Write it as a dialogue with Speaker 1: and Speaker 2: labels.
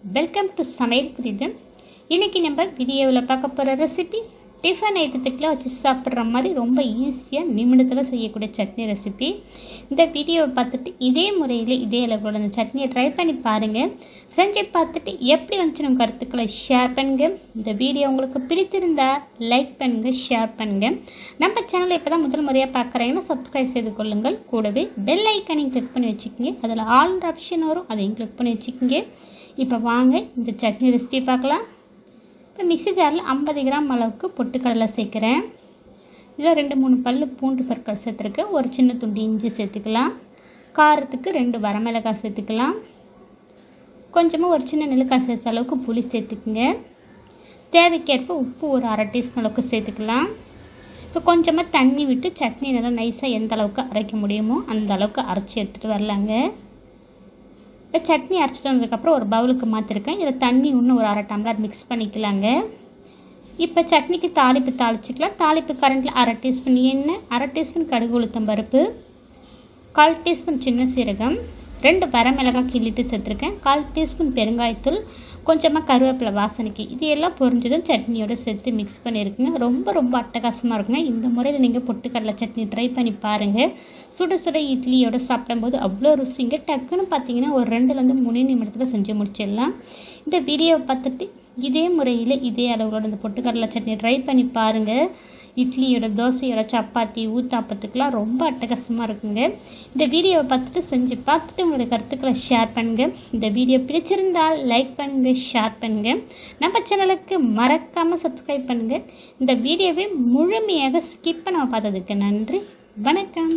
Speaker 1: Welcome to சமையல் குறிது. இன்றைக்கி நம்ம வீடியோவில் பார்க்க போகிற ரெசிபி டிஃபன் ஐட்டத்துக்குலாம் வச்சு சாப்பிட்ற மாதிரி ரொம்ப ஈஸியாக நிமிடத்தில் செய்யக்கூடிய சட்னி ரெசிபி. இந்த வீடியோவை பார்த்துட்டு இதே முறையில் இதே அளவோட அந்த சட்னியை ட்ரை பண்ணி பாருங்கள். செஞ்சு பார்த்துட்டு எப்படி வந்துச்சு நம்ம கருத்துக்களை ஷேர் பண்ணுங்கள். இந்த வீடியோ உங்களுக்கு பிடித்திருந்தால் லைக் பண்ணுங்கள், ஷேர் பண்ணுங்கள். நம்ம சேனலை இப்போ தான் முதல் முறையாக பார்க்குறீங்கன்னா சப்ஸ்கிரைப் செய்து கொள்ளுங்கள். கூடவே பெல் ஐக்கனையும் கிளிக் பண்ணி வச்சுக்கோங்க. அதில் ஆல்ன்ற ஆப்ஷன் வரும், அதையும் கிளிக் பண்ணி வச்சுக்கோங்க. இப்போ வாங்க இந்த சட்னி ரெசிபி பார்க்கலாம். இப்போ மிக்ஸி ஜாரில் 50 கிராம் அளவுக்கு பொட்டுக்கடலை சேர்க்குறேன். இதில் 2-3 பல் பூண்டு பற்கள் சேர்த்துருக்கேன். ஒரு சின்ன துண்டு இஞ்சி சேர்த்துக்கலாம். காரத்துக்கு 2 வரமிளகாய் சேர்த்துக்கலாம். கொஞ்சமாக ஒரு சின்ன நெல்லிக்காய் சேர்த்த அளவுக்கு புளி சேர்த்துக்குங்க. தேவைக்கேற்ப உப்பு ஒரு 1/2 டீஸ்பூன் அளவுக்கு சேர்த்துக்கலாம். இப்போ கொஞ்சமாக தண்ணி விட்டு சட்னி நல்லா நைஸாக எந்த அளவுக்கு அரைக்க முடியுமோ அந்த அளவுக்கு அரைச்சி எடுத்துகிட்டு வரலாங்க. இப்போ சட்னி அரைச்சிட்டு வந்ததுக்கப்புறம் ஒரு பவுலுக்கு மாற்றிருக்கேன். இதில் தண்ணி இன்னும் ஒரு 1/2 டம்ளர் மிக்ஸ் பண்ணிக்கலாங்க. இப்போ சட்னிக்கு தாளிப்பு தாளிச்சிக்கலாம். தாளிப்பு கரண்டில் 1/2 டீஸ்பூன் எண்ணெய், 1/2 டீஸ்பூன் கடுகு உளுத்தம் பருப்பு, 1/4 டீஸ்பூன் சின்ன சீரகம், 2 வரமிளகாய் கிள்ளிட்டு சேர்த்துருக்கேன், 1/4 டீஸ்பூன் பெருங்காயத்தூள், கொஞ்சமாக கருவேப்பிலை வாசனைக்கு. இது எல்லாம் பொரிஞ்சதும் சட்னியோடு சேர்த்து மிக்ஸ் பண்ணியிருக்குங்க. ரொம்ப அட்டகாசமாக இருக்குங்க. இந்த முறையில் நீங்கள் பொட்டுக்கடலை சட்னி ட்ரை பண்ணி பாருங்கள். சுட சுட இட்லியோடு சாப்பிடும்போது அவ்வளோ ருசிங்க. டக்குன்னு பார்த்தீங்கன்னா ஒரு 2-3 நிமிடத்தில் செஞ்சு முடிச்சிடலாம். இந்த வீடியோவை பார்த்துட்டு இதே முறையில் இதே அளவுகளோட இந்த பொட்டுக்கடலை சட்னி ட்ரை பண்ணி பாருங்கள். இட்லியோட, தோசையோட, சப்பாத்தி, ஊத்தாப்பத்துக்கெலாம் ரொம்ப அட்டகாசமாக இருக்குங்க. இந்த வீடியோவை பார்த்துட்டு செஞ்சு பார்த்துட்டு உங்களுடைய கருத்துக்களை ஷேர் பண்ணுங்கள். இந்த வீடியோ பிடிச்சிருந்தால் லைக் பண்ணுங்கள், ஷேர் பண்ணுங்கள். நம்ம சேனலுக்கு மறக்காமல் சப்ஸ்கிரைப் பண்ணுங்கள். இந்த வீடியோவை முழுமையாக ஸ்கிப் பண்ண பார்த்ததுக்கு நன்றி. வணக்கம்.